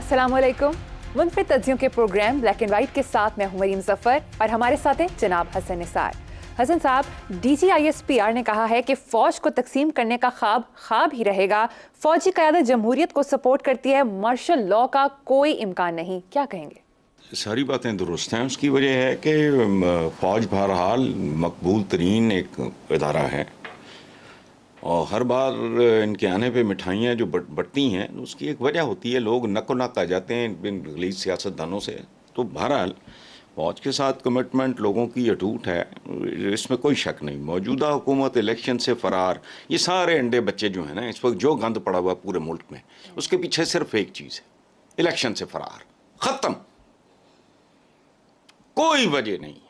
अस्सलामुअलैकुम। मुनफिद तज्जियों के programme black and white के साथ मैं हूं मरीम जफर और हमारे साथ हैं जनाब हसन निसार। हसन साहब, DGISPR ने कहा है कि फौज को तकसीम करने का ख्वाब ही रहेगा। फौजी क़यादत जमहूरियत को सपोर्ट करती है, मार्शल लॉ का कोई इम्कान नहीं। क्या कहेंगे? सारी बातें दुरुस्त हैं। उसकी वजह है कि फ़ौज बहरहाल मकबूल तरीन एक इदारा है और हर बार इनके आने पे मिठाइयाँ जो बटती हैं उसकी एक वजह होती है। लोग नको नक आ जाते हैं इन रिलीज सियासतदानों से। तो बहरहाल फ़ौज के साथ कमिटमेंट लोगों की अटूट है, इसमें कोई शक नहीं। मौजूदा हुकूमत इलेक्शन से फ़रार, ये सारे अंडे बच्चे जो हैं ना, इस वक्त जो गंद पड़ा हुआ पूरे मुल्क में, उसके पीछे सिर्फ एक चीज़ है, इलेक्शन से फ़रार। ख़त्म, कोई वजह नहीं है।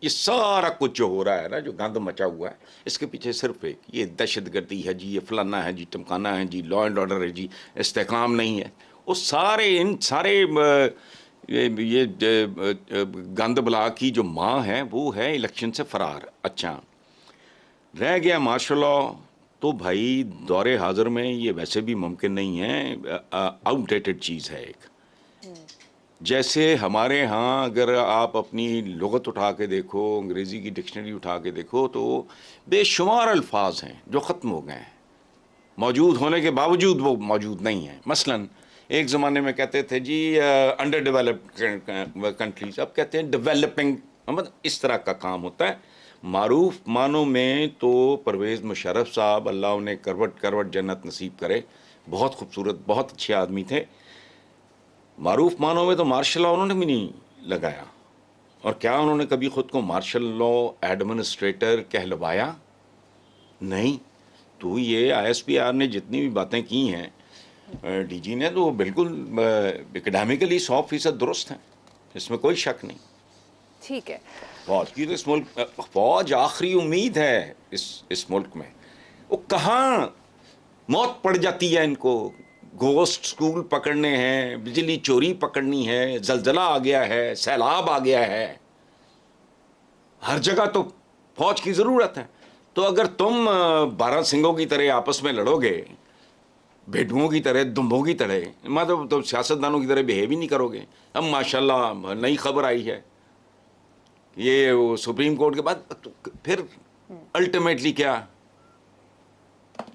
ये सारा कुछ जो हो रहा है ना, जो गंद मचा हुआ है, इसके पीछे सिर्फ एक, ये दहशतगर्दी है जी, ये फलाना है जी, टमकाना है जी, लॉ एंड ऑर्डर है जी, इस्तेकाम नहीं है। वो सारे इन सारे ये गंद बला की जो माँ है वो है इलेक्शन से फरार। अच्छा, रह गया मार्शल लॉ, तो भाई दौरे हाजिर में ये वैसे भी मुमकिन नहीं है, आउटडेटेड चीज़ है एक। जैसे हमारे यहाँ अगर आप अपनी लुग़त उठा के देखो, अंग्रेज़ी की डिक्शनरी उठा के देखो, तो बेशुमार अल्फाज हैं जो ख़त्म हो गए हैं, मौजूद होने के बावजूद वो मौजूद नहीं हैं। मसलन एक ज़माने में कहते थे जी अंडर डेवलप्ड कंट्रीज़, अब कहते हैं डेवलपिंग। मतलब इस तरह का काम होता है। मारूफ मानों में तो परवेज़ मुशर्रफ साहब, अल्लाह उन्हें करवट करवट जन्नत नसीब करे, बहुत खूबसूरत, बहुत अच्छे आदमी थे। मारूफ मानों में तो मार्शल लॉ उन्होंने भी नहीं लगाया। और क्या उन्होंने कभी खुद को मार्शल लॉ एडमिनिस्ट्रेटर कहलवाया? नहीं। तो ये ISPR ने जितनी भी बातें की हैं DG ने, तो बिल्कुल एकेडमिकली 100% दुरुस्त हैं, इसमें कोई शक नहीं। ठीक है। फौज की तो इस मुल्क, फौज आखिरी उम्मीद है इस मुल्क में। वो कहाँ मौत पड़ जाती है इनको, गोस्ट स्कूल पकड़ने हैं, बिजली चोरी पकड़नी है, जलजला आ गया है, सैलाब आ गया है, हर जगह तो फौज की ज़रूरत है। तो अगर तुम 12 सिंगों की तरह आपस में लड़ोगे, भेड़ुओं की तरह, दुम्बों की तरह, मतलब तो सियासतदानों की तरह बिहेव ही नहीं करोगे। अब माशाल्लाह नई खबर आई है, ये वो सुप्रीम कोर्ट के बाद, तो फिर अल्टीमेटली क्या?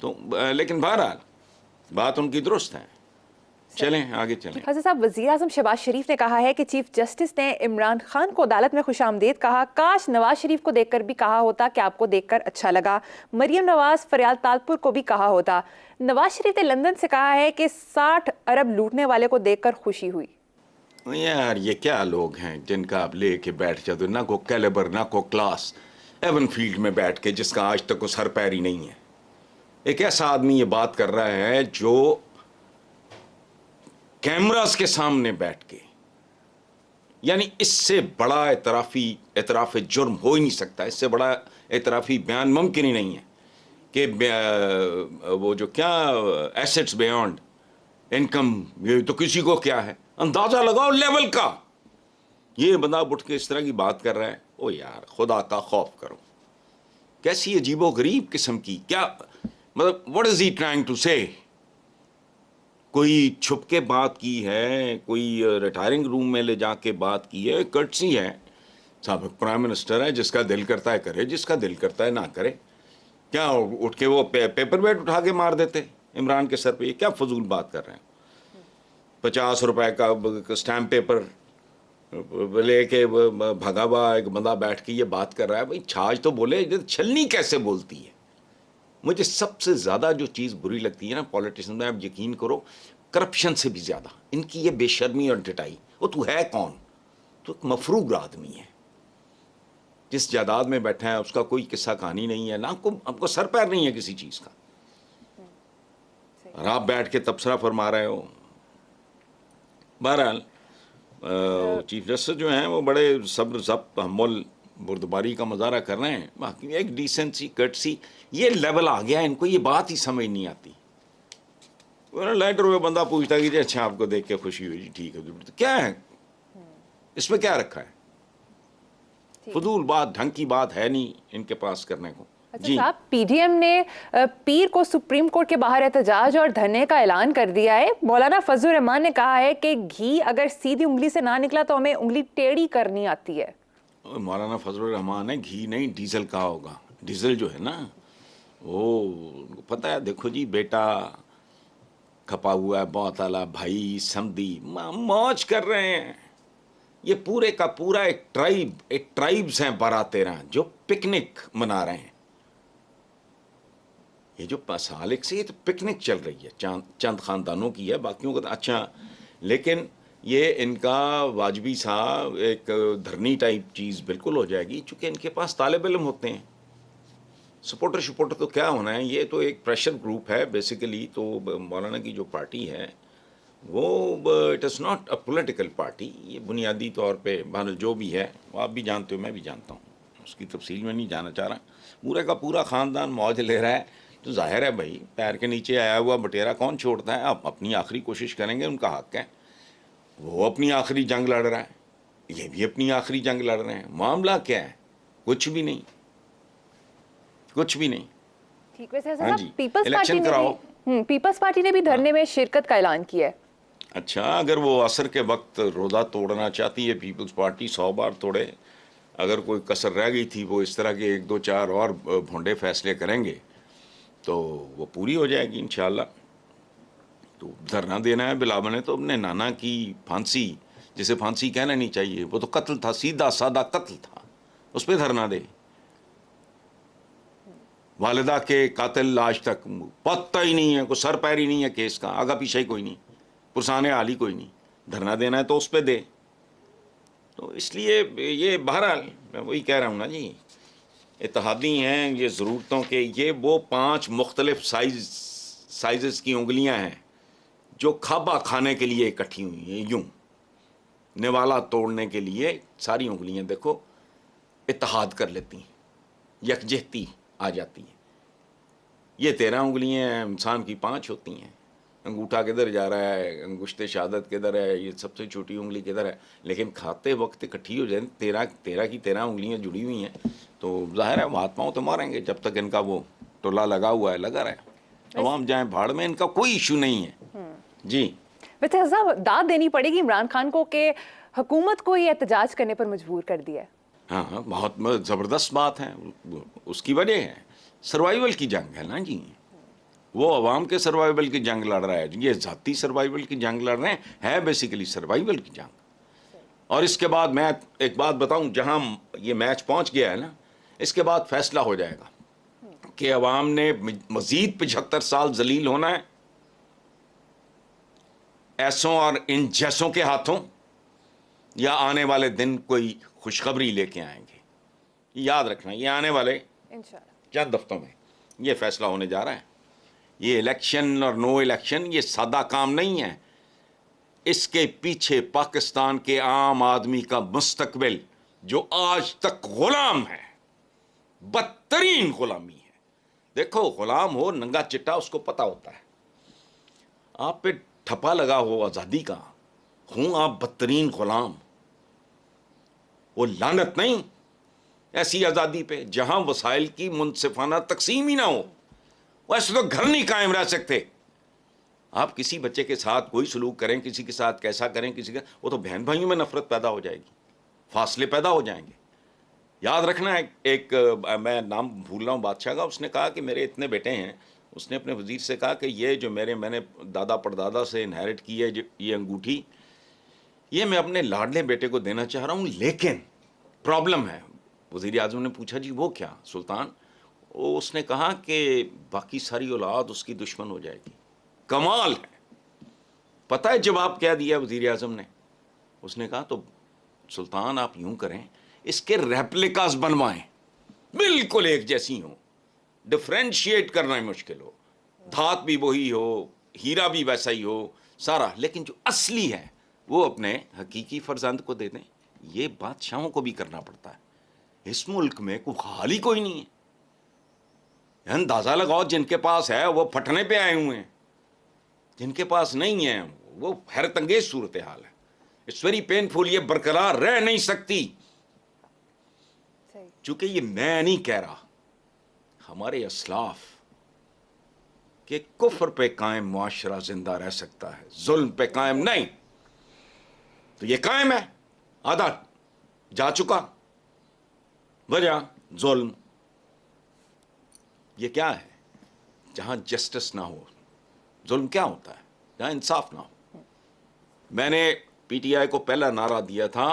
तो लेकिन बहरहाल बात उनकी दुरुस्त है। चलें आगे चलें। हसन साहब, वज़ीर आज़म शहबाज शरीफ ने कहा है कि चीफ जस्टिस ने इमरान खान को अदालत में खुशामदीद कहा। काश नवाज शरीफ को देखकर भी कहा होता कि आपको देखकर अच्छा लगा। मरियम नवाज फरियाद तालपुर को भी कहा होता। नवाज शरीफ ने लंदन से कहा है कि 60 अरब लूटने वाले को देखकर खुशी हुई। यार ये क्या लोग हैं जिनका आप लेके बैठ जाते, ना को कैलिबर ना को क्लास, एवन फील्ड में बैठ के जिसका आज तक को सर पैर ही नहीं है। एक ऐसा आदमी ये बात कर रहा है जो कैमरास के सामने बैठ के, यानी इससे बड़ा एतराफ़ जुर्म हो ही नहीं सकता, इससे बड़ा एतराफ़ी बयान मुमकिन ही नहीं है कि वो जो क्या एसेट्स बियॉन्ड इनकम, ये तो किसी को क्या है, अंदाज़ा लगाओ लेवल का। ये बंदा उठ के इस तरह की बात कर रहा है। ओ यार, खुदा का खौफ करो। कैसी अजीबो गरीब किस्म की, क्या मतलब, what is he trying to say? कोई छुप के बात की है, कोई रिटायरिंग रूम में ले जाके बात की है, कर्टसी है। साबिक प्राइम मिनिस्टर है, जिसका दिल करता है करे, जिसका दिल करता है ना करे। क्या उठ के वो पेपर वेट उठा के मार देते इमरान के सर पे? ये क्या फजूल बात कर रहे हैं? 50 रुपए का स्टैम्प पेपर लेके भगा हुआ एक बंदा बैठ के ये बात कर रहा है। भाई छाछ तो बोले, छलनी कैसे बोलती है? मुझे सबसे ज़्यादा जो चीज़ बुरी लगती है ना पॉलिटिशियन में, आप यकीन करो, करप्शन से भी ज़्यादा इनकी ये बेशर्मी और ढिठाई। वो तू है कौन? तो एक मफरूग आदमी है, जिस जायदाद में बैठा है उसका कोई किस्सा कहानी नहीं है, ना आपको सर पैर नहीं है किसी चीज़ का, और आप बैठ के तबसरा फरमा रहे हो। बहरहाल चीफ जस्टिस जो हैं वो बड़े सब्र ज़ब्त हम्मुल बुर्दबारी का मुजाहरा कर रहे हैं। बाकी एक डिसेंसी कर्टसी, ये लेवल आ गया इनको, ये बात ही समझ नहीं आती। लेटर हुए बंदा पूछता कि जी अच्छा आपको देख के खुशी हुई जी, ठीक है, तो क्या है इसमें, क्या रखा है? फजूल बात, ढंग की बात है नहीं इनके पास करने को। अच्छा साहब, पीडीएम ने पीर को सुप्रीम कोर्ट के बाहर एहतजाज और धरने का ऐलान कर दिया है। मौलाना फजलुर रहमान ने कहा है कि घी अगर सीधी उंगली से ना निकला तो हमें उंगली टेढ़ी करनी आती है। मौलाना फजलुर रहमान ने घी नहीं डीजल कहा होगा। डीजल जो है ना वो उनको पता है। देखो जी, बेटा खपा हुआ है, बहुत आला भाई समधी मौज कर रहे हैं। ये पूरे का पूरा एक ट्राइब्स हैं 12-13 जो पिकनिक मना रहे हैं। ये जो साल से ये तो पिकनिक चल रही है, चंद खानदानों की है, बाकियों का तो अच्छा। लेकिन ये इनका वाजबी सा एक धरनी टाइप चीज़ बिल्कुल हो जाएगी, चूँकि इनके पास तालिब इल्म होते हैं। सपोर्टर तो क्या होना है, ये तो एक प्रेशर ग्रुप है बेसिकली। तो मौलाना की जो पार्टी है वो it is not a political party. ये बुनियादी तौर पे बहरहाल जो भी है वो आप भी जानते हो, मैं भी जानता हूँ, उसकी तफसील में नहीं जाना चाह रहा। पूरे का पूरा ख़ानदान मौज ले रहा है, तो जाहिर है भाई पैर के नीचे आया हुआ बटेरा कौन छोड़ता है। आप अपनी आखिरी कोशिश करेंगे, उनका हक़ है। वो अपनी आखिरी जंग लड़ रहा है, ये भी अपनी आखिरी जंग लड़ रहे हैं। मामला क्या है? कुछ भी नहीं, कुछ भी नहीं। ठीक, वैसे हाँ जी, पीपल्स पार्टी ने भी धरने में शिरकत का ऐलान किया है। अच्छा, अगर वो असर के वक्त रोज़ा तोड़ना चाहती है पीपल्स पार्टी 100 बार तोड़े। अगर कोई कसर रह गई थी, वो इस तरह के 1-2-4 और भोंडे फैसले करेंगे तो वो पूरी हो जाएगी इंशाल्लाह। तो धरना देना है बिलावल ने, तो अपने नाना की फांसी, जिसे फांसी कहना नहीं चाहिए, वो तो कत्ल था, सीधा सादा कत्ल था, उस पर धरना दे। वालिदा के कातिल आज तक पता ही नहीं है, कोई सर पैर ही नहीं है केस का, आगा पीछे ही कोई नहीं, पुरसाने हाल ही कोई नहीं। धरना देना है तो उस पर दे। तो इसलिए ये बहरहाल मैं वही कह रहा हूँ ना जी, इत्तेहादी हैं ये ज़रूरतों के। ये वो 5 मुख्तलिफ साइज़ की उंगलियां हैं जो खाबा खाने के लिए इकट्ठी हुई हैं। यूं निवाला तोड़ने के लिए सारी उंगलियां देखो इत्तेहाद कर लेती हैं, यकजहती आ जाती है। ये 13 उंगलियां हैं, इंसान की 5 होती हैं। अंगूठा किधर जा रहा है, अंगुश्ते शहादत किधर है, ये सबसे छोटी उंगली किधर है, लेकिन खाते वक्त इकट्ठी हो जाए 13 की 13 उंगलियां जुड़ी हुई हैं। तो जाहिर है महात्माओं तो मारेंगे जब तक इनका वो टोला लगा हुआ है, लगा रहे। अवाम जाए भाड़ में, इनका कोई इशू नहीं है जी। वैसे साहब, दाद देनी पड़ेगी इमरान खान को कि हुकूमत को ये एहतजाज करने पर मजबूर कर दिया है। हाँ, बहुत ज़बरदस्त बात है। उसकी वजह है सर्वाइवल की जंग है ना जी। वो अवाम के सर्वाइवल की जंग लड़ रहा है, ये ज़ाती सर्वाइवल की जंग लड़ रहे हैं, है बेसिकली सर्वाइवल की जंग। और इसके बाद मैं एक बात बताऊं, जहां ये मैच पहुंच गया है ना, इसके बाद फैसला हो जाएगा कि अवाम ने मजीद 75 साल जलील होना है ऐसों और इन जैसों के हाथों, या आने वाले दिन कोई खुशखबरी लेके आएंगे। याद रखना, ये आने वाले इंशाल्लाह चंद हफ्तों में ये फैसला होने जा रहा है। ये इलेक्शन और नो इलेक्शन ये सादा काम नहीं है। इसके पीछे पाकिस्तान के आम आदमी का मुस्तकबिल, जो आज तक गुलाम है, बदतरीन गुलामी है। देखो, गुलाम हो नंगा चिट्टा, उसको पता होता है। आप पे ठप्पा लगा हो आज़ादी का, हूं आप बदतरीन गुलाम। वो लानत नहीं ऐसी आज़ादी पे जहां वसाइल की मुनसिफाना तकसीम ही ना हो। वैसे तो घर नहीं कायम रह सकते। आप किसी बच्चे के साथ कोई सलूक करें, किसी के साथ कैसा करें, किसी का, वो तो बहन भाइयों में नफरत पैदा हो जाएगी, फासले पैदा हो जाएंगे। याद रखना, एक मैं नाम भूल रहा हूँ बादशाह का, उसने कहा कि मेरे इतने बेटे हैं। उसने अपने वजीर से कहा कि ये जो मैंने दादा परदादा से इनहेरिट की है ये अंगूठी, ये मैं अपने लाडले बेटे को देना चाह रहा हूँ, लेकिन प्रॉब्लम है। वजीर आज़म ने पूछा जी वो क्या सुल्तान? उसने कहा कि बाकी सारी औलाद उसकी दुश्मन हो जाएगी। कमाल है। पता है जवाब क्या दिया वजीर आज़म ने? उसने कहा तो सुल्तान आप यूं करें, इसके रेप्लिकास बनवाएं, बिल्कुल एक जैसी हो, डिफ्रेंशिएट करना ही मुश्किल हो, धात भी वही हो, हीरा भी वैसा ही हो सारा, लेकिन जो असली है वो अपने हकीकी फर्जंद को दे दें। ये बादशाहों को भी करना पड़ता है। इस मुल्क में कोई खाली कोई नहीं है। अंदाजा लगाओ, जिनके पास है वो फटने पे आए हुए हैं, जिनके पास नहीं है वो हैरत अंगेज सूरत हाल है। It's very painful. ये बरकरार रह नहीं सकती, चूंकि ये मैं नहीं कह रहा, हमारे असलाफ कि कुफ्र पे कायम मुआशरा जिंदा रह सकता है, जुल्म पे कायम नहीं। तो ये कायम है, आधा जा चुका। वजह जुल्म। ये क्या है? जहां जस्टिस ना हो, जुल्म क्या होता है? जहां इंसाफ ना हो। मैंने पीटीआई को पहला नारा दिया था,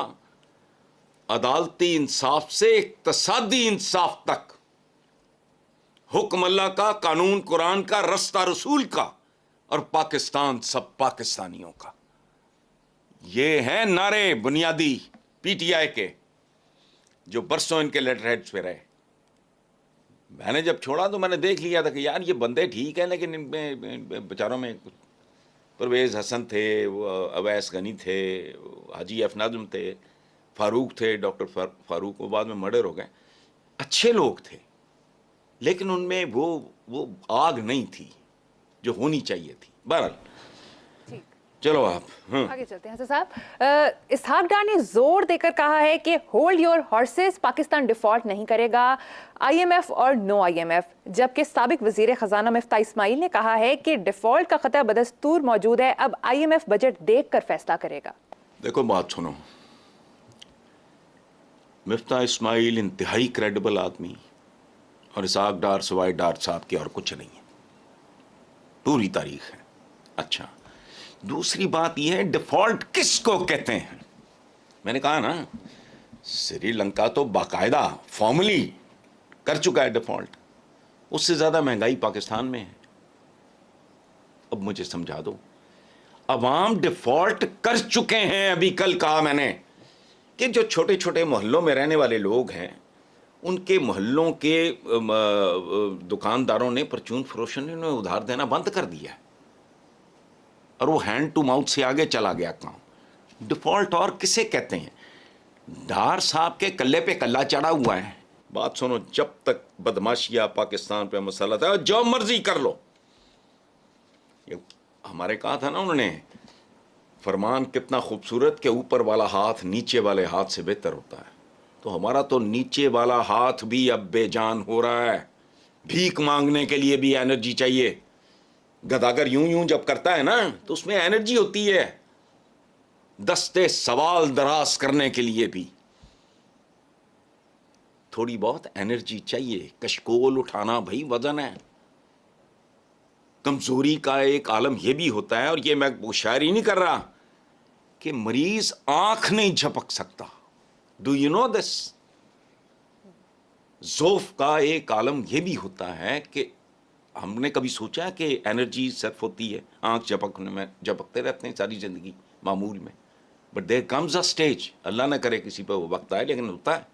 अदालती इंसाफ से इक्तसादी इंसाफ तक, हुक्म अल्लाह का, कानून कुरान का, रस्ता रसूल का, और पाकिस्तान सब पाकिस्तानियों का। ये हैं नारे बुनियादी पीटीआई के, जो बरसों इनके लेटर हेड्स पे रहे। मैंने जब छोड़ा तो मैंने देख लिया था कि यार ये बंदे ठीक है, लेकिन इनमें बेचारों में कुछ, परवेज़ हसन थे, वो अवैस गनी थे, हाजी एफ नाज़म थे, फारूक थे, डॉक्टर फारूक, वो बाद में मर्डर हो गए। अच्छे लोग थे, लेकिन उनमें वो आग नहीं थी जो होनी चाहिए थी। बहरहाल चलो आप आगे चलते हैं। हसन साहब, इसहाक डार ने जोर देकर कहा है कि hold your horses, Pakistan default नहीं करेगा, आईएमएफ और नो आईएमएफ। जबकि साबिक वजीर खजाना मिफ्ता इस्माइल ने कहा है कि डिफॉल्ट का खतरा बदस्तूर मौजूद है, अब आईएमएफ बजट देखकर फैसला करेगा। देखो बात सुनो, मिफ्ता इस्माइल इंतहाई क्रेडिबल आदमी, और इसहाक डार सवाई डार साहब की और कुछ नहीं है, पूरी तारीख है। अच्छा, दूसरी बात यह है, डिफॉल्ट किसको कहते हैं? मैंने कहा ना, श्रीलंका तो बाकायदा फॉर्मली कर चुका है डिफॉल्ट। उससे ज्यादा महंगाई पाकिस्तान में है। अब मुझे समझा दो, अवाम डिफॉल्ट कर चुके हैं। अभी कल कहा मैंने कि जो छोटे छोटे मोहल्लों में रहने वाले लोग हैं, उनके मोहल्लों के दुकानदारों ने, परचून फरोशों ने उन्हें उधार देना बंद कर दिया, और वो हैंड टू माउथ से आगे चला गया काम। डिफॉल्ट और किसे कहते हैं? डार साहब के कल्ले पे कल्ला चढ़ा हुआ है। बात सुनो, जब तक बदमाशिया पाकिस्तान पे मसला था, जो मर्जी कर लो। ये हमारे कहा था ना उन्होंने, फरमान कितना खूबसूरत कि ऊपर वाला हाथ नीचे वाले हाथ से बेहतर होता है। तो हमारा तो नीचे वाला हाथ भी अब बेजान हो रहा है। भीख मांगने के लिए भी एनर्जी चाहिए। गदागर यूं यूं जब करता है ना, तो उसमें एनर्जी होती है। दस्ते सवाल दराज करने के लिए भी थोड़ी बहुत एनर्जी चाहिए। कशकोल उठाना भाई वजन है। कमजोरी का एक आलम यह भी होता है, और ये मैं वो शायरी नहीं कर रहा, कि मरीज आंख नहीं झपक सकता। Do you know this? ज़ौफ का एक आलम यह भी होता है कि हमने कभी सोचा कि एनर्जी सिर्फ होती है आंख झपकने में, झपकते रहते हैं सारी जिंदगी मामूल में। But there comes a stage, अल्लाह न करे किसी पर वो वक्त आए, लेकिन होता है,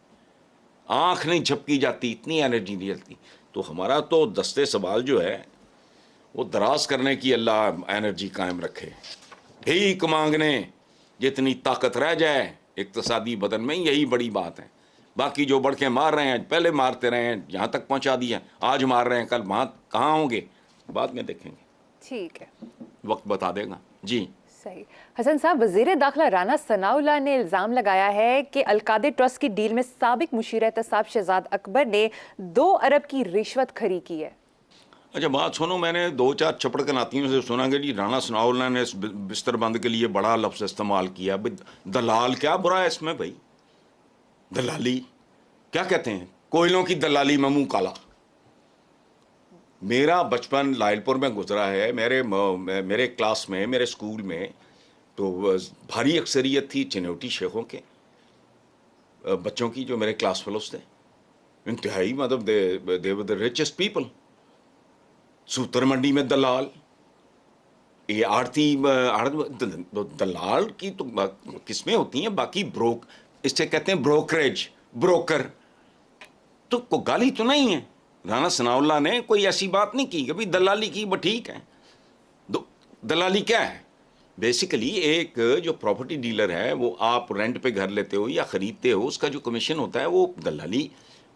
आंख नहीं झपकी जाती, इतनी एनर्जी नहीं चलती। तो हमारा तो दस्ते सवाल जो है वो दराज करने की अल्लाह एनर्जी कायम रखे। भीख मांगने जितनी ताकत रह जाए इक्तसादी बदन में, यही बड़ी बात है। बाकी जो बढ़ के मार रहे हैं, पहले मारते रहे हैं, यहाँ तक पहुँचा दिया, आज मार रहे हैं, कल वहाँ कहाँ होंगे, बाद में देखेंगे। ठीक है, वक्त बता देगा। जी सही। हसन साहब, वजीर दाखिला राना सनाउल्लाह ने इल्ज़ाम लगाया है कि अलकादे ट्रस्ट की डील में साबिक मुशीर एहतसाब शहजाद अकबर ने 2 अरब की रिश्वत खरी की है। अच्छा बात सुनो, मैंने 2-4 चपड़ नातियों से सुना कि जी राना सनाउल्लाह ने इस बिस्तर बंद के लिए बड़ा लफ्ज़ इस्तेमाल किया। दलाल, क्या बुरा है इसमें भाई? दलाली क्या कहते हैं? कोयलों की दलाली में मुंह काला। मेरा बचपन लायलपुर में गुजरा है। मेरे क्लास में, मेरे स्कूल में तो भारी अक्सरियत थी चिन्होटी शेखों के बच्चों की, जो मेरे क्लास फेलोज थे। इंतहाई मतलब दे वर द रिचेस्ट पीपल। सूतर मंडी में दलाल, ये आड़ती दलाल की तो किस्में होती हैं। बाकी इससे कहते हैं ब्रोकरेज, ब्रोकर। तो कोई गाली तो नहीं है। राना सनाउल्लाह ने कोई ऐसी बात नहीं की, कभी दलाली की, वो ठीक है। दलाली क्या है? बेसिकली एक जो प्रॉपर्टी डीलर है, वो आप रेंट पे घर लेते हो या ख़रीदते हो, उसका जो कमीशन होता है वो दलाली।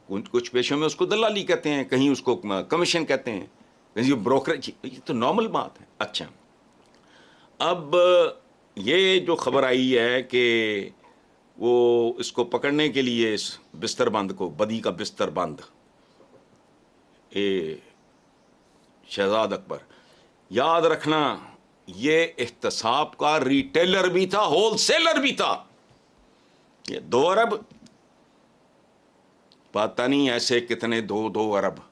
कुछ पेशों में उसको दलाली कहते हैं, कहीं उसको कमीशन कहते हैं, कहीं ब्रोकरेज। ये तो नॉर्मल बात है। अच्छा, अब ये जो खबर आई है कि वो इसको पकड़ने के लिए, इस बिस्तर बंद को, बदी का बिस्तर बंद, ए शहजाद अकबर, याद रखना ये एहतसाब का रिटेलर भी था, होलसेलर भी था। ये 2 अरब, पता नहीं ऐसे कितने 2 अरब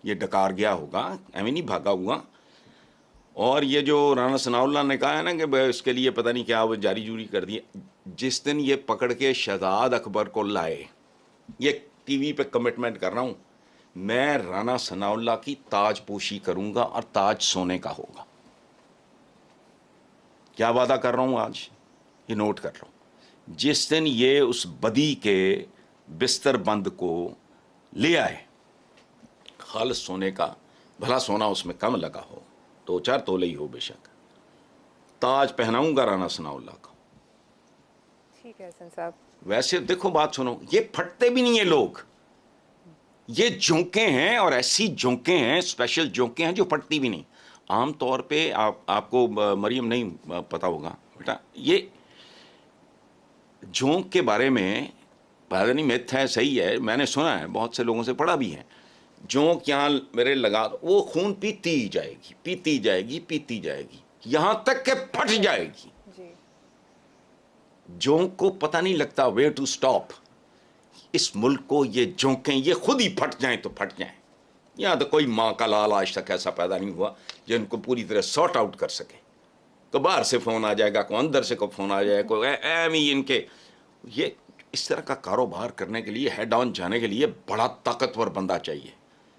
ये डकार गया होगा, एवं नहीं भागा हुआ। और ये जो राना सनाउल्लाह ने कहा है ना कि इसके लिए पता नहीं क्या वो जारी जूरी कर दिया, जिस दिन ये पकड़ के शहजाद अकबर को लाए, ये टीवी पे कमिटमेंट कर रहा हूँ, मैं राना सनाउल्लाह की ताजपोशी करूंगा और ताज सोने का होगा। क्या वादा कर रहा हूं आज, ये नोट कर रहा हूं। जिस दिन ये उस बदी के बिस्तर बंद को ले आए, खालिस सोने का, भला सोना उसमें कम लगा हो, 2-4 तोले ही हो बेशक, ताज पहनाऊंगा राना सनाउल्लाह को। ठीक है हसन साहब। वैसे देखो बात सुनो, ये फटते भी नहीं है लोग, ये जोंके हैं, और ऐसी जोंके हैं, स्पेशल जोंके हैं जो फटती भी नहीं। आम तौर पे आपको मरियम नहीं पता होगा बेटा, ये जोंक के बारे में पता नहीं मिथ है सही है, मैंने सुना है, बहुत से लोगों से पढ़ा भी है। जोंक यहाँ मेरे लगा दो, वो खून पीती ही जाएगी, पीती जाएगी, पीती जाएगी, यहां तक के फट जाएगी जी। जोंक को पता नहीं लगता वे टू स्टॉप। इस मुल्क को ये जोंकें ये खुद ही फट जाएं तो फट जाएं। यहाँ तो कोई माँ का लाल आज तक ऐसा पैदा नहीं हुआ जो इनको पूरी तरह सॉर्ट आउट कर सके। तो बाहर से फ़ोन आ जाएगा, कोई अंदर से कोई फ़ोन आ जाएगा, कोई एम ही इनके। ये इस तरह का कारोबार करने के लिए, हेड ऑन जाने के लिए बड़ा ताकतवर बंदा चाहिए,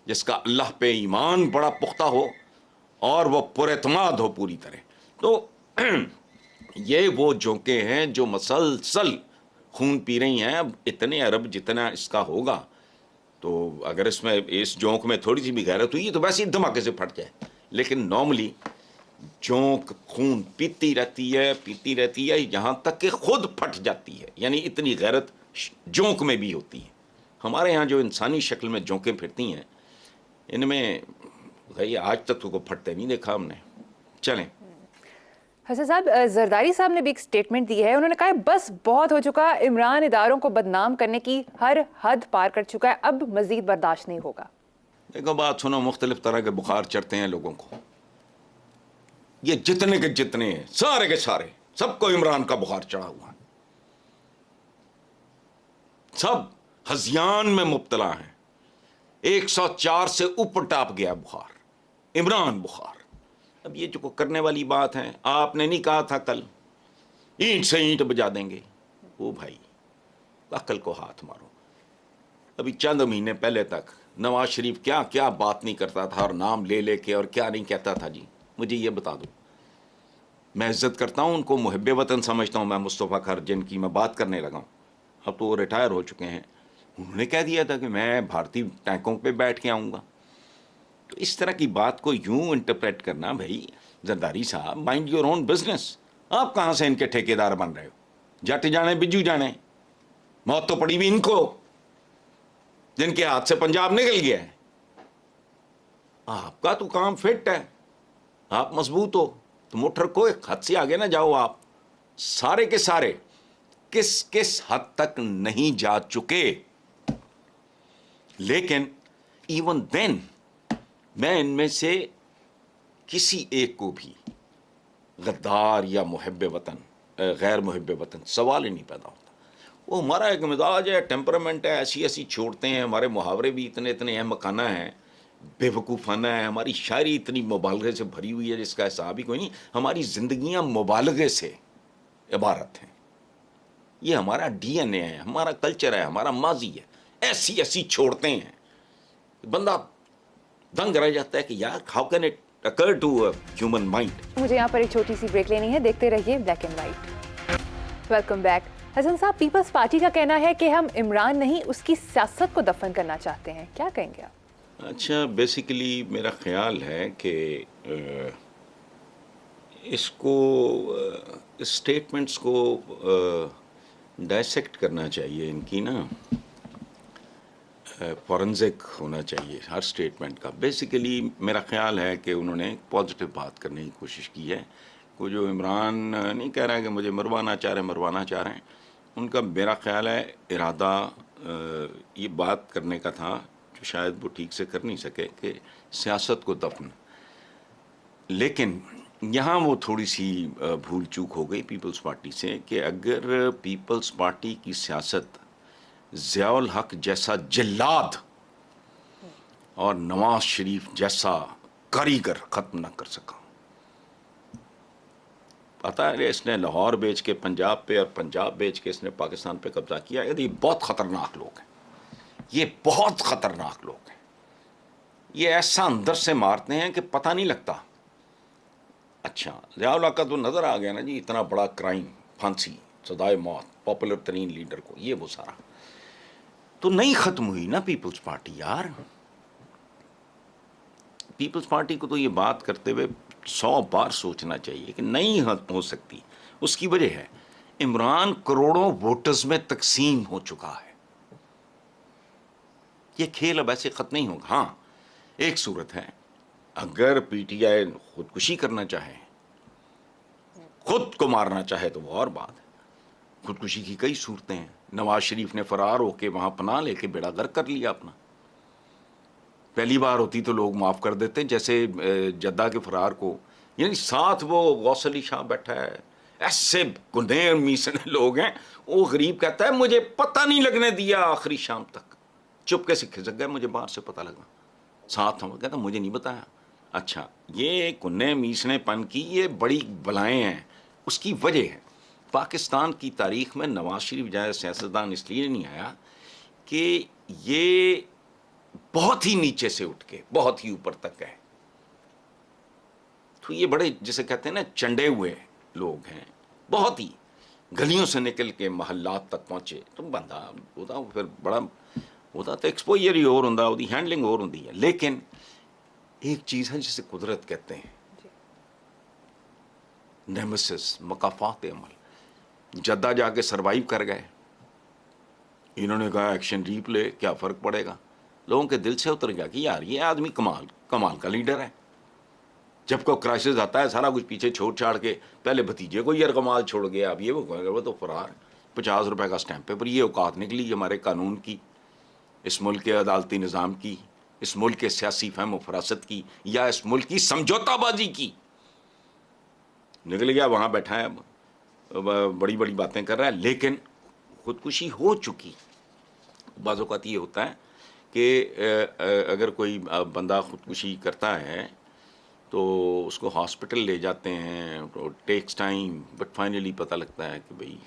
जिसका अल्लाह पे ईमान बड़ा पुख्ता हो और वो पुरएतमाद हो पूरी तरह। तो ये वो जोंके हैं जो मसलसल खून पी रही हैं। अब इतने अरब जितना इसका होगा, तो अगर इसमें इस जोंक में थोड़ी सी भी गैरत हुई तो वैसे ही धमाके से फट जाए। लेकिन नॉर्मली जोंक खून पीती रहती है यहाँ तक कि खुद फट जाती है। यानी इतनी गैरत जोंक में भी होती है। हमारे यहाँ जो इंसानी शक्ल में जोंकें फिरती हैं, इनमें भाई आज तक तो फटते नहीं देखा हमने। चलें हसन साहब, जरदारी साहब ने भी एक स्टेटमेंट दी है। उन्होंने कहा है बस बहुत हो चुका, इमरान इदारों को बदनाम करने की हर हद पार कर चुका है, अब मजीद बर्दाश्त नहीं होगा। देखो बात सुनो, मुख्तलिफ तरह के बुखार चढ़ते हैं लोगों को। ये जितने के जितने हैं, सारे के सारे, सबको इमरान का बुखार चढ़ा हुआ है। सब हजियान में मुब्तला हैं। 104 से ऊपर टाप गया बुखार, इमरान बुखार। अब ये जो करने वाली बात है, आपने नहीं कहा था कल ईंट से ईंट बजा देंगे। ओ भाई, अकल को हाथ मारो। अभी चंद महीने पहले तक नवाज शरीफ क्या क्या बात नहीं करता था, और नाम ले लेके और क्या नहीं कहता था जी, मुझे ये बता दो। मैं इज्जत करता हूँ उनको, मुहब्ब वतन समझता हूँ मैं मुस्तफ़ा खर जिनकी मैं बात करने लगा हूँ, अब तो वो रिटायर हो चुके हैं। उन्होंने कह दिया था कि मैं भारतीय टैंकों पे बैठ के आऊँगा। तो इस तरह की बात को यूं इंटरप्रेट करना, भाई जरदारी साहब, माइंड योर ओन बिजनेस। आप कहां से इनके ठेकेदार बन रहे हो? जट जाने बिज्जू जाने, मौत तो पड़ी भी इनको, जिनके हाथ से पंजाब निकल गया है। आपका तो काम फिट है, आप मजबूत हो, तो मोटर को एक हद से आगे ना जाओ। आप सारे के सारे किस किस हद तक नहीं जा चुके, लेकिन इवन देन मैं इनमें से किसी एक को भी गद्दार या मुहब्ब वतन, गैर मुहब्ब वतन सवाल ही नहीं पैदा होता। वो हमारा एक मिजाज है, टेम्परामेंट है, ऐसी ऐसी छोड़ते हैं। हमारे मुहावरे भी इतने इतने हैं, मकाना है, बेवकूफ़ाना है। हमारी शायरी इतनी मुबालगे से भरी हुई है जिसका हिसाब ही कोई नहीं। हमारी ज़िंदगियाँ मुबालगे से इबारत हैं। ये हमारा DNA है, हमारा कल्चर है, हमारा माजी है। ऐसी ऐसी छोड़ते हैं, बंदा दंग रह जाता है कि यार how can it occur to a human mind. मुझे यहाँ पर एक छोटी सी ब्रेक लेनी है, देखते रहिए black and white. Welcome back. Hasan साहब, पीपल्स पार्टी का कहना है कि हम इमरान नहीं उसकी सियासत को दफन करना चाहते हैं, क्या कहेंगे आप? अच्छा, बेसिकली मेरा ख्याल है कि इसको स्टेटमेंट्स को डायसेक्ट करना चाहिए, इनकी ना फॉरेंसिक होना चाहिए हर स्टेटमेंट का। बेसिकली मेरा ख्याल है कि उन्होंने पॉजिटिव बात करने की कोशिश की है। वो जो इमरान नहीं कह रहा है कि मुझे मरवाना चाह रहे हैं, उनका मेरा ख्याल है इरादा ये बात करने का था जो शायद वो ठीक से कर नहीं सके कि सियासत को दफन। लेकिन यहाँ वो थोड़ी सी भूल चूक हो गई पीपल्स पार्टी से कि अगर पीपल्स पार्टी की सियासत ज़ियाउल हक जैसा जिल्लाद और नवाज शरीफ जैसा कारीगर ख़त्म ना कर सका। पता है इसने लाहौर बेच के पंजाब पे और पंजाब बेच के इसने पाकिस्तान पे कब्जा किया। ये बहुत ख़तरनाक लोग हैं, ये बहुत ख़तरनाक लोग हैं। ये ऐसा अंदर से मारते हैं कि पता नहीं लगता। अच्छा, ज़ियाउल हक का तो नज़र आ गया ना जी, इतना बड़ा क्राइम, फांसी, सदाए मौत, पॉपुलर तरीन लीडर को, ये वो सारा तो नहीं ख़त्म हुई ना पीपल्स पार्टी यार। पीपल्स पार्टी को तो ये बात करते हुए 100 बार सोचना चाहिए कि नहीं हो सकती। उसकी वजह है इमरान करोड़ों वोटर्स में तकसीम हो चुका है। ये खेल अब ऐसे ख़त्म नहीं होगा। हाँ, एक सूरत है, अगर पीटीआई खुदकुशी करना चाहे, खुद को मारना चाहे तो वो और बात है। खुदकुशी की कई सूरतें हैं। नवाज शरीफ ने फरार होके वहाँ पनाह लेके बेड़ा गर्क कर लिया अपना। पहली बार होती तो लोग माफ़ कर देते, जैसे जद्दा के फरार को, यानी साथ वो गौस अली शाह बैठा है, ऐसे गुनेह मीसने लोग हैं। वो गरीब कहता है मुझे पता नहीं लगने दिया आखिरी शाम तक, चुपके से खिसक गए, मुझे बाहर से पता लगा, साथ हम कहता मुझे नहीं बताया। अच्छा, ये गुनेह मीसनेपन की ये बड़ी बलाएँ हैं। उसकी वजह है पाकिस्तान की तारीख में नवाज शरीफ जैसा सियासतदान इसलिए नहीं आया कि ये बहुत ही नीचे से उठ के बहुत ही ऊपर तक है। तो ये बड़े जिसे कहते हैं ना चंडे हुए लोग हैं, बहुत ही गलियों से निकल के महल्लात तक पहुंचे। तो बंदा होता फिर बड़ा होता तो एक्सपोजर ही और होंदा, उसकी हैंडलिंग और होंदी है। लेकिन एक चीज़ है जिसे कुदरत कहते हैं, नेमेसिस, मकाफात अमल। जद्दा जाके सरवाइव कर गए, इन्होंने कहा एक्शन रीप्ले, क्या फ़र्क पड़ेगा। लोगों के दिल से उतर गया कि यार ये आदमी कमाल का लीडर है। जब कोई क्राइसिस आता है सारा कुछ पीछे छोड़ छाड़ के पहले भतीजे को यार कमाल छोड़ गया, अब ये वो तो फरार। 50 रुपए का स्टैंप पेपर, ये औकात निकली हमारे कानून की, इस मुल्क के अदालती निज़ाम की, इस मुल्क के सियासी फहम फरासत की, या इस मुल्क की समझौताबाजी की। निकल गया, वहाँ बैठा है, बड़ी बड़ी बातें कर रहा है, लेकिन खुदकुशी हो चुकी। बाज़ औक़ात ये होता है कि अगर कोई बंदा खुदकुशी करता है तो उसको हॉस्पिटल ले जाते हैं, तो टेक्स टाइम, बट फाइनली पता लगता है कि भाई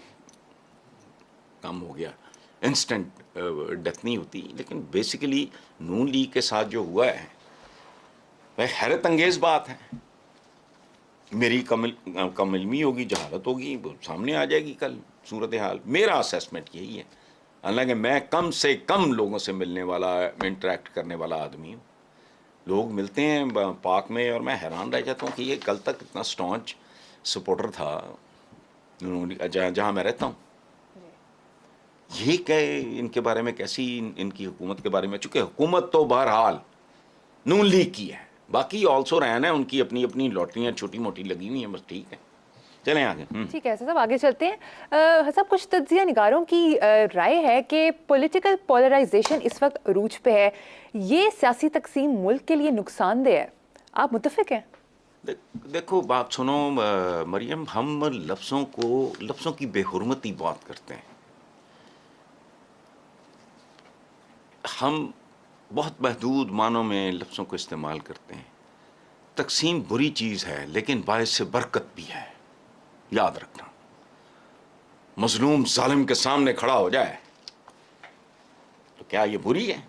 काम हो गया, इंस्टेंट डेथ नहीं होती। लेकिन बेसिकली नून लीग के साथ जो हुआ है वह हैरत अंगेज़ बात है। मेरी कम इल्मी होगी, जहालत होगी, वो सामने आ जाएगी कल सूरत हाल। मेरा असेसमेंट यही है, हालांकि मैं कम से कम लोगों से मिलने वाला, इंटरेक्ट करने वाला आदमी हूँ। लोग मिलते हैं पाक में और मैं हैरान रह जाता हूँ कि ये कल तक इतना स्टॉन्च सपोर्टर था जहाँ मैं रहता हूँ। ये क्या इनके बारे में कैसी इनकी हुकूमत के बारे में, चूँकि हुकूमत तो बहरहाल नून लीग की है, बाकी ऑल्सो रहना है, उनकी अपनी अपनी लॉटरियाँ छोटी मोटी लगी हुई हैं, बस ठीक है। चलें आगे। ठीक है सब आगे चलते हैं। सब कुछ तज्जिया निगारों की राय है कि पॉलिटिकल पोलराइजेशन इस वक्त अरूज पे है, ये सियासी तकसीम मुल्क के लिए नुकसानदेह है। आप मुत्तफिक हैं? देखो बात सुनो मरियम, हम लफ्ज़ों की बेहुरमती बात करते हैं। हम बहुत महदूद मानों में लफ्ज़ों को इस्तेमाल करते हैं। तकसीम बुरी चीज़ है लेकिन बायस से बरकत भी है, याद रखना। मजलूम जालिम के सामने खड़ा हो जाए तो क्या ये बुरी है?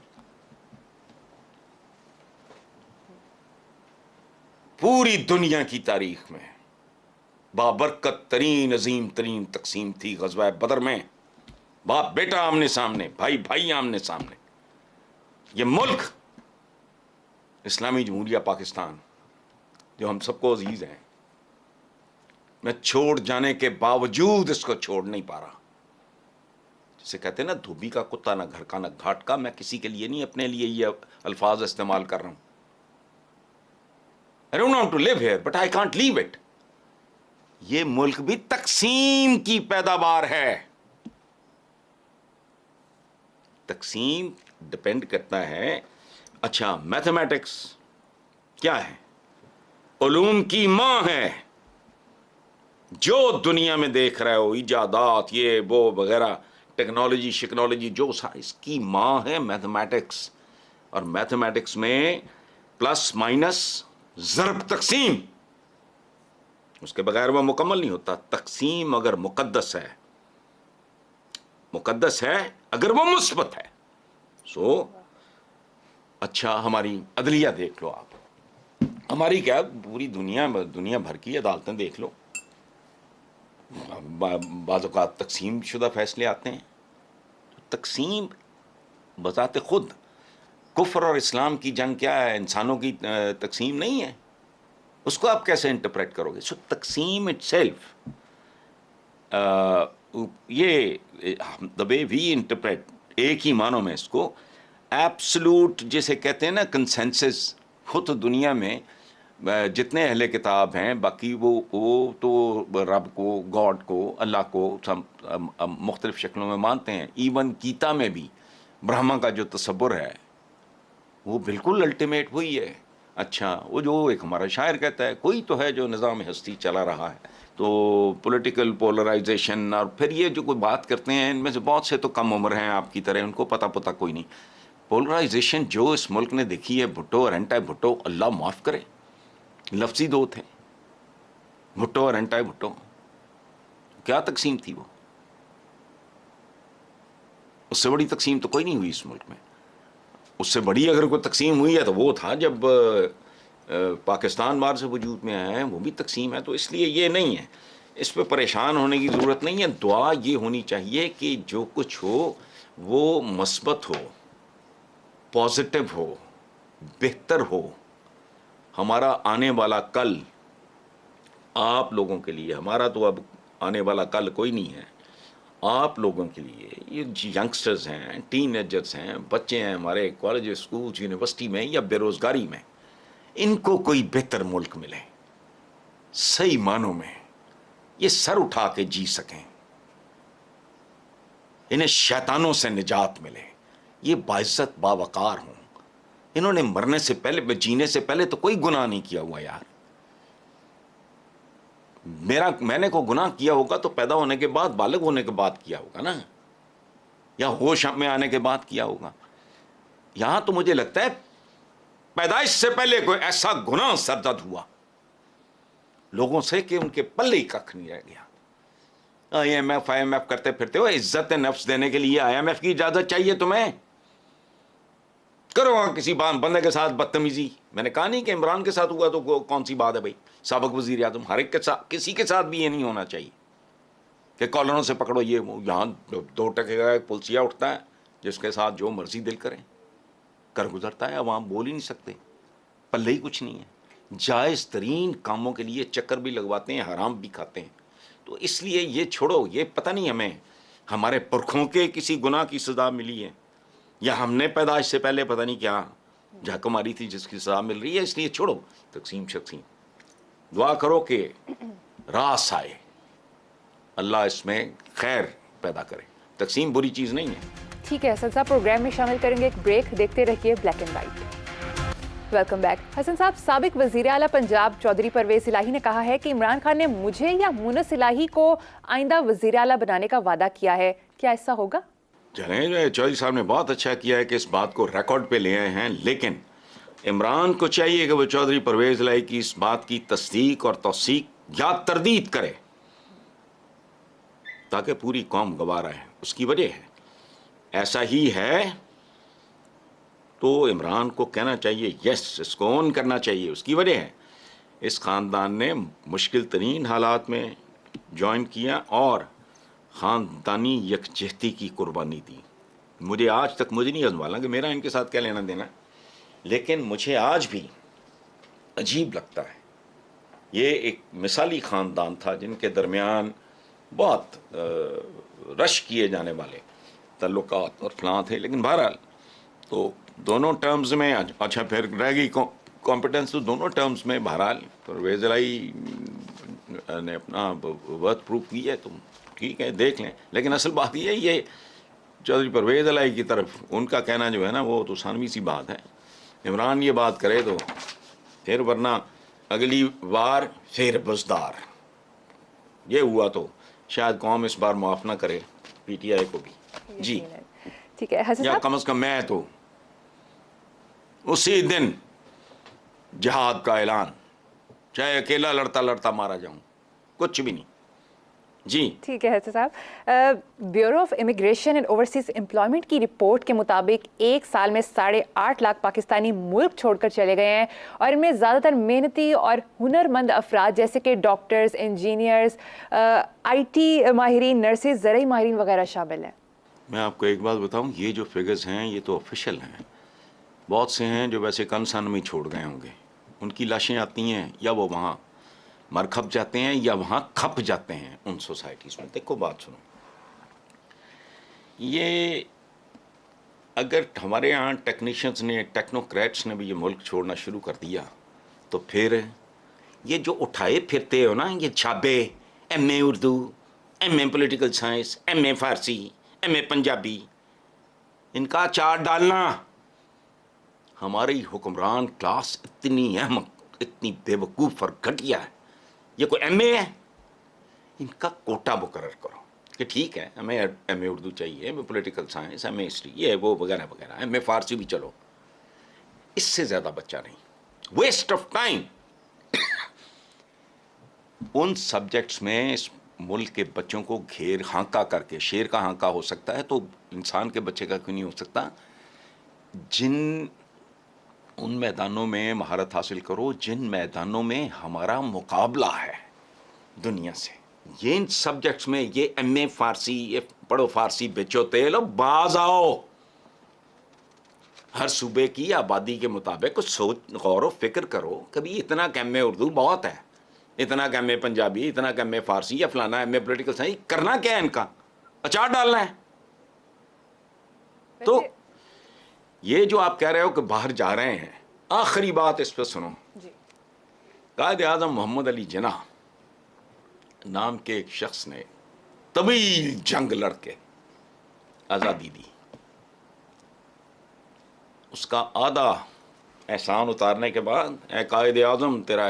पूरी दुनिया की तारीख में बाबरकत तरीन अजीम तरीन तकसीम थी ग़ज़वा बदर में। बाप बेटा आमने सामने, भाई भाई आमने सामने। ये मुल्क इस्लामी जमहूरिया पाकिस्तान जो हम सबको अजीज हैं, मैं छोड़ जाने के बावजूद इसको छोड़ नहीं पा रहा। जिसे कहते हैं ना धोबी का कुत्ता, ना घर का ना घाट का। मैं किसी के लिए नहीं, अपने लिए ये अल्फाज इस्तेमाल कर रहा हूं। I don't want to live here, but I can't leave it. ये मुल्क भी तकसीम की पैदावार है। तकसीम डिपेंड करता है अच्छा, मैथमेटिक्स क्या है? उलूम की माँ है। जो दुनिया में देख रहे हो, इजादात ये वो वगैरह, टेक्नोलॉजी शिक्नोलॉजी, जो सारी इसकी माँ है मैथमेटिक्स। और मैथमेटिक्स में प्लस माइनस ज़र्ब तकसीम, उसके बगैर वह मुकम्मल नहीं होता। तकसीम अगर मुकद्दस है अगर वो मुस्बत है। सो अच्छा, हमारी अदलिया देख लो आप, हमारी क्या पूरी दुनिया भर की अदालतें देख लो, बाज़ औक़ात तकसीम शुदा फैसले आते हैं। तो तकसीम बज़ाते खुद कुफ्र और इस्लाम की जंग क्या है? इंसानों की तकसीम नहीं है। उसको आप कैसे इंटरप्रेट करोगे? सो तकसीम इटसेल्फ, ये द वे वी इंटरप्रेट, एक ही मानों में इसको एब्सोल्यूट जिसे कहते हैं ना कंसेंसस, वो तो दुनिया में जितने अहले किताब हैं बाकी वो तो रब को, गॉड को, अल्लाह को मुख्तलिफ शक्लों में मानते हैं। इवन गीता में भी ब्रह्मा का जो तसव्वुर है वो बिल्कुल अल्टीमेट वही है। अच्छा, वो जो एक हमारा शायर कहता है, कोई तो है जो निज़ाम हस्ती चला रहा है। तो पॉलिटिकल पोलराइजेशन, और फिर ये जो कोई बात करते हैं इनमें से बहुत से तो कम उम्र हैं आपकी तरह, उनको पता कोई नहीं। पोलराइजेशन जो इस मुल्क ने देखी है, भुट्टो और एंटी भुट्टो, अल्लाह माफ़ करे, लफ्ज़ी दो थे, भुट्टो और एंटी भुट्टो। क्या तकसीम थी वो? उससे बड़ी तकसीम तो कोई नहीं हुई इस मुल्क में। उससे बड़ी अगर कोई तकसीम हुई है तो वो था जब पाकिस्तान बाहर से वजूद में आया है, वो भी तकसीम है। तो इसलिए ये नहीं है, इस पर परेशान होने की ज़रूरत नहीं है। दुआ ये होनी चाहिए कि जो कुछ हो वो मस्बत हो, पॉजिटिव हो, बेहतर हो। हमारा आने वाला कल आप लोगों के लिए, हमारा तो अब आने वाला कल कोई नहीं है, आप लोगों के लिए, ये यंगस्टर्स हैं, टीनेजर्स हैं, बच्चे हैं हमारे कॉलेज, स्कूल, यूनिवर्सिटी में या बेरोज़गारी में, इनको कोई बेहतर मुल्क मिले, सही मानों में ये सर उठा के जी सकें, इन्हें शैतानों से निजात मिले, ये बाइज्जत बावकार हों। इन्होंने मरने से पहले, जीने से पहले तो कोई गुनाह नहीं किया हुआ यार। मैंने को गुनाह किया होगा तो पैदा होने के बाद, बालिग होने के बाद किया होगा ना, या होश में आने के बाद किया होगा। यहां तो मुझे लगता है पैदाइश से पहले कोई ऐसा गुनाह सरजद हुआ लोगों से कि उनके पल्ले ही कख नहीं रह गया। IMF करते फिरते हो, इज्जत नफ्स देने के लिए IMF की इजाजत चाहिए तुम्हें? करो किसी बंदे के साथ बदतमीजी। मैंने कहा नहीं कि इमरान के साथ हुआ तो कौन सी बात है भाई, साबिक वजीर आजम, हर एक के साथ, किसी के साथ भी ये नहीं होना चाहिए कि कॉलरों से पकड़ो ये वो। यहाँ 2 टके का एक पुलसिया उठता है जिसके साथ जो मर्जी दिल करें कर गुजरता है, अवाम बोल ही नहीं सकते, पल्ले ही कुछ नहीं है। जायज़ तरीन कामों के लिए चक्कर भी लगवाते हैं, हराम भी खाते हैं। तो इसलिए ये छोड़ो, ये पता नहीं हमें हमारे पुरखों के किसी गुनाह की सज़ा मिली है या हमने पैदाइश से पहले पता नहीं क्या झाक मारी थी जिसकी सज़ा मिल रही है। इसलिए छोड़ो तकसीम शक्सीम, दुआ करो कि रास आए, अल्लाह इसमें खैर पैदा करे। तकसीम बुरी चीज़ नहीं है। ठीक है हसन साहब, प्रोग्राम में शामिल करेंगे एक ब्रेक, देखते रहिए black and white. Welcome back. Hasan साहब, साबिक वज़ीर आला पंजाब चौधरी परवेज़ इलाही ने कहा है कि इमरान खान ने मुझे या मुनस इलाही को आइंदा वज़ीर आला बनाने का वादा किया है, क्या ऐसा होगा? चलें, चौधरी साहब ने बहुत अच्छा किया है कि इस बात को रिकॉर्ड पे ले आए हैं, लेकिन इमरान को चाहिए कि वो चौधरी परवेज़ इलाही की इस बात की तस्दीक और तौसीक या तरदीद करे ताकि पूरी कौम गवाह रहे। उसकी वजह है, ऐसा ही है तो इमरान को कहना चाहिए, यस, इसको ऑन करना चाहिए। उसकी वजह है, इस ख़ानदान ने मुश्किल तरीन हालात में ज्वाइन किया और ख़ानदानी यकजहती की कुर्बानी दी। मुझे आज तक, मुझे नहीं अजमाला कि मेरा इनके साथ क्या लेना देना, लेकिन मुझे आज भी अजीब लगता है। ये एक मिसाली ख़ानदान था जिनके दरमियान बहुत रश किए जाने वाले तल्लुकात और फलां थे, लेकिन बहरहाल तो दोनों टर्म्स में, अच्छा फिर रह गई कॉम्पिटेंस, तो दोनों टर्म्स में बहरहाल परवेज़ इलाही ने अपना वर्थ प्रूफ की है, तो ठीक है, देख लें। लेकिन असल बात ये चौधरी परवेज़ इलाही की तरफ उनका कहना जो है ना, वो तो सानवी सी बात है। इमरान ये बात करे तो फिर, वरना अगली बार फिर बुजदार। ये हुआ तो शायद कौम इस बार माफ़ ना करे पीटीआई को भी। जी ठीक है हसन या साहब, कम से कम मैं तो उसी दिन जिहाद का ऐलान, चाहे अकेला लड़ता लड़ता मारा जाऊं, कुछ भी नहीं। जी ठीक है हसन साहब, bureau of immigration and overseas employment की रिपोर्ट के मुताबिक एक साल में 8.5 लाख पाकिस्तानी मुल्क छोड़कर चले गए हैं, और इनमें ज़्यादातर मेहनती और हुनरमंद अफराद जैसे कि डॉक्टर्स, इंजीनियर्स, IT माहिरीन, नर्सेज, ज़राई माहिरीन वगैरह शामिल हैं। मैं आपको एक बात बताऊं, ये जो फिगर्स हैं ये तो ऑफिशियल हैं। बहुत से हैं जो वैसे कंसन में छोड़ गए होंगे, उनकी लाशें आती हैं या वो वहाँ मर खप जाते हैं या वहाँ खप जाते हैं उन सोसाइटीज़ में। देखो बात सुनो, ये अगर हमारे यहाँ टेक्नीशियंस ने, टेक्नोक्रेट्स ने भी ये मुल्क छोड़ना शुरू कर दिया, तो फिर ये जो उठाए फिरते हो ना, ये छाबे, MA Urdu, MA political science, MA फारसी, MA पंजाबी, इनका चार डालना। हमारी हुक्मरान क्लास इतनी अहमक, इतनी बेवकूफ़ और घटिया है। ये कोई MA है? इनका कोटा मुकर्रर करो कि ठीक है हमें MA उर्दू चाहिए, MA political science, MA history, ये वो वगैरह वगैरह, MA फारसी भी चलो, इससे ज़्यादा बच्चा नहीं। Waste of time. उन सब्जेक्ट्स में इस मुल्क के बच्चों को घेर हाँका करके, शेर का हाँका हो सकता है तो इंसान के बच्चे का क्यों नहीं हो सकता? जिन उन मैदानों में महारत हासिल करो जिन मैदानों में हमारा मुकाबला है दुनिया से। ये इन सब्जेक्ट्स में, ये MA फारसी, ये पढ़ो फारसी, बेचो तेल और बाज आओ। हर सूबे की आबादी के मुताबिक कुछ सोच, गौर व फिक्र करो। कभी इतना MA उर्दू बहुत है, इतना MA पंजाबी, इतना MA फारसी या फलाना MA पॉलिटिकल साइंस, करना क्या है इनका? अचार डालना है। तो ये जो आप कह रहे हो कि बाहर जा रहे हैं, आखिरी बात इस पर सुनो। कायद आज़म मोहम्मद अली जिन्ना नाम के एक शख्स ने तवील जंग लड़के आज़ादी दी। उसका आधा एहसान उतारने के बाद, ए कायद आज़म तेरा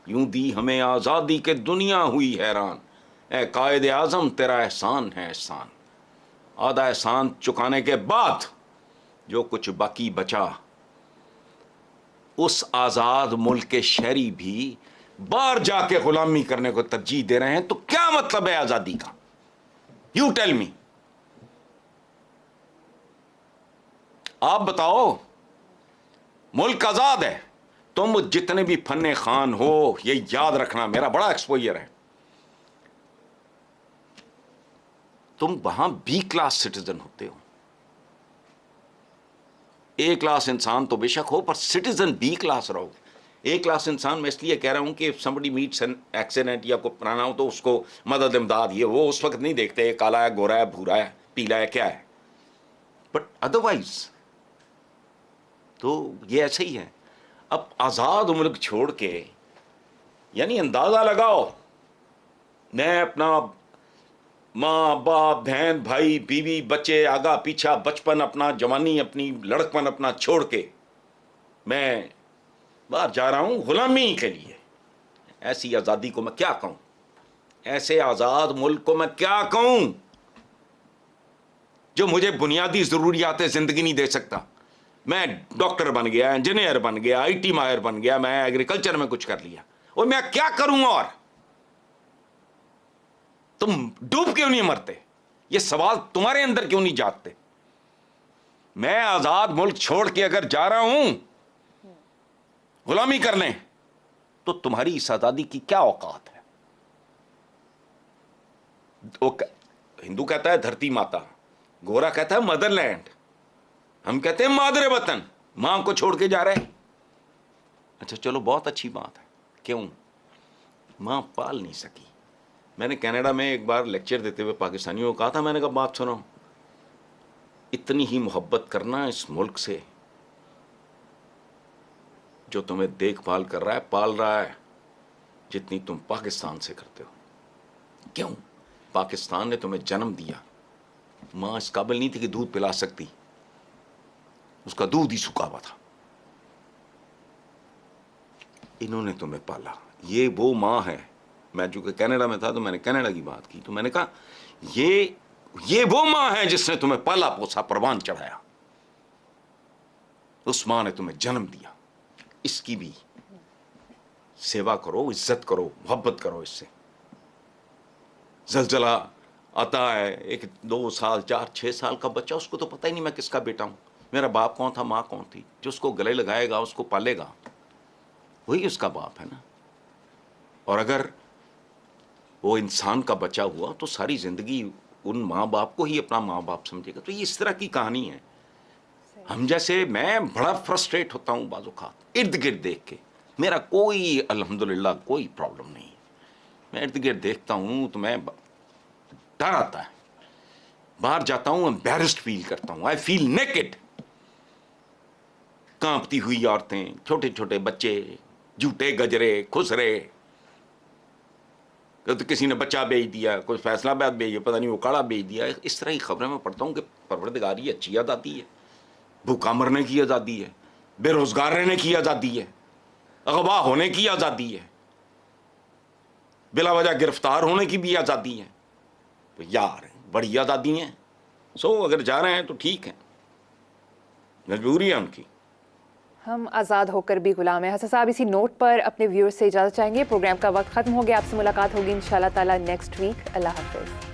यूं दी हमें आज़ादी के दुनिया हुई हैरान, ए कायद आज़म तेरा एहसान है एहसान। आधा एहसान चुकाने के बाद जो कुछ बाकी बचा, उस आज़ाद मुल्क के शहरी भी बाहर जाके गुलामी करने को तरजीह दे रहे हैं। तो क्या मतलब है आज़ादी का? You tell me. आप बताओ। मुल्क आज़ाद है, तुम जितने भी फन्ने खान हो, ये याद रखना, मेरा बड़ा एक्सपोजर है, तुम वहां B क्लास सिटीजन होते हो। A क्लास इंसान तो बेशक हो, पर सिटीजन B क्लास रहोगे। A क्लास इंसान मैं इसलिए कह रहा हूं कि समबडी मीट्स एन एक्सीडेंट या कोई पुराना हो तो उसको मदद इमदाद, ये वो उस वक्त नहीं देखते काला है, गोरा है, भूरा है, पीला है, क्या है। बट अदरवाइज तो ये ऐसे ही है। अब आज़ाद मुल्क छोड़ के, यानी अंदाज़ा लगाओ, मैं अपना माँ बाप, बहन भाई, बीवी, बच्चे, आगा पीछा, बचपन अपना, जवानी अपनी, लड़कपन अपना छोड़ के मैं बाहर जा रहा हूँ गुलामी के लिए। ऐसी आज़ादी को मैं क्या कहूँ? ऐसे आज़ाद मुल्क को मैं क्या कहूँ जो मुझे बुनियादी ज़रूरियात ज़िंदगी नहीं दे सकता? मैं डॉक्टर बन गया, इंजीनियर बन गया, IT माहिर बन गया, मैं एग्रीकल्चर में कुछ कर लिया, और मैं क्या करूँ? और तुम डूब क्यों नहीं मरते? ये सवाल तुम्हारे अंदर क्यों नहीं जागते? मैं आज़ाद मुल्क छोड़ के अगर जा रहा हूं गुलामी करने, तो तुम्हारी इस आज़ादी की क्या औकात है? हिंदू कहता है धरती माता, गोरा कहता है मदरलैंड, हम कहते हैं मादरे वतन। मां को छोड़ के जा रहे। अच्छा चलो, बहुत अच्छी बात है। क्यों? मां पाल नहीं सकी। मैंने कनाडा में एक बार लेक्चर देते हुए पाकिस्तानियों को कहा था, मैंने कहा बात सुनो, इतनी ही मोहब्बत करना इस मुल्क से जो तुम्हें देखभाल कर रहा है, पाल रहा है, जितनी तुम पाकिस्तान से करते हो। क्यों? पाकिस्तान ने तुम्हें जन्म दिया, मां इस काबिल नहीं थी कि दूध पिला सकती, उसका दूध ही सूखा हुआ था। इन्होंने तुम्हें पाला, ये वो माँ है। मैं चूंकि कनाडा में था तो मैंने कनाडा की बात की, तो मैंने कहा ये वो माँ है जिसने तुम्हें पाला पोसा परवान चढ़ाया, उस माँ ने तुम्हें जन्म दिया, इसकी भी सेवा करो, इज्जत करो, मोहब्बत करो इससे। जलजला आता है, एक 2 साल 4 6 साल का बच्चा, उसको तो पता ही नहीं मैं किसका बेटा हूं, मेरा बाप कौन था, माँ कौन थी। जो उसको गले लगाएगा, उसको पालेगा, वही उसका बाप है ना। और अगर वो इंसान का बच्चा हुआ तो सारी जिंदगी उन माँ बाप को ही अपना माँ बाप समझेगा। तो ये इस तरह की कहानी है। हम जैसे, मैं बड़ा फ्रस्ट्रेट होता हूँ बाज़-औक़ात इर्द गिर्द देख के। मेरा कोई अल्हम्दुलिल्लाह कोई प्रॉब्लम नहीं है। मैं इर्द गिर्द देखता हूँ तो मैं डर आता है, बाहर जाता हूँ एम्बैरेस्ड फील करता हूँ, आई फील नेकेड। कांपती हुई औरतें, छोटे छोटे बच्चे, झूठे गजरे, खुसरे, तो किसी ने बच्चा बेच दिया, कोई फैसलाबाद बेच दिया, पता नहीं वो काड़ा बेच दिया। इस तरह की खबरें मैं पढ़ता हूँ कि परवरदिगारी अच्छी आज़ादी है, भूखा मरने की आज़ादी है, बेरोजगार रहने की आज़ादी है, अगवा होने की आज़ादी है, बिला वजह गिरफ्तार होने की भी आज़ादी है। तो यार बड़ी आज़ादी हैं। सो अगर जा रहे हैं तो ठीक है, मजबूरी है उनकी। हम आज़ाद होकर भी गुलाम हैं। हसन साहब, इसी नोट पर अपने व्यूअर्स से इजाज़त चाहेंगे। प्रोग्राम का वक्त ख़त्म हो गया, आपसे मुलाकात होगी इंशाल्लाह ताला नेक्स्ट वीक। अल्लाह हाफ़िज़।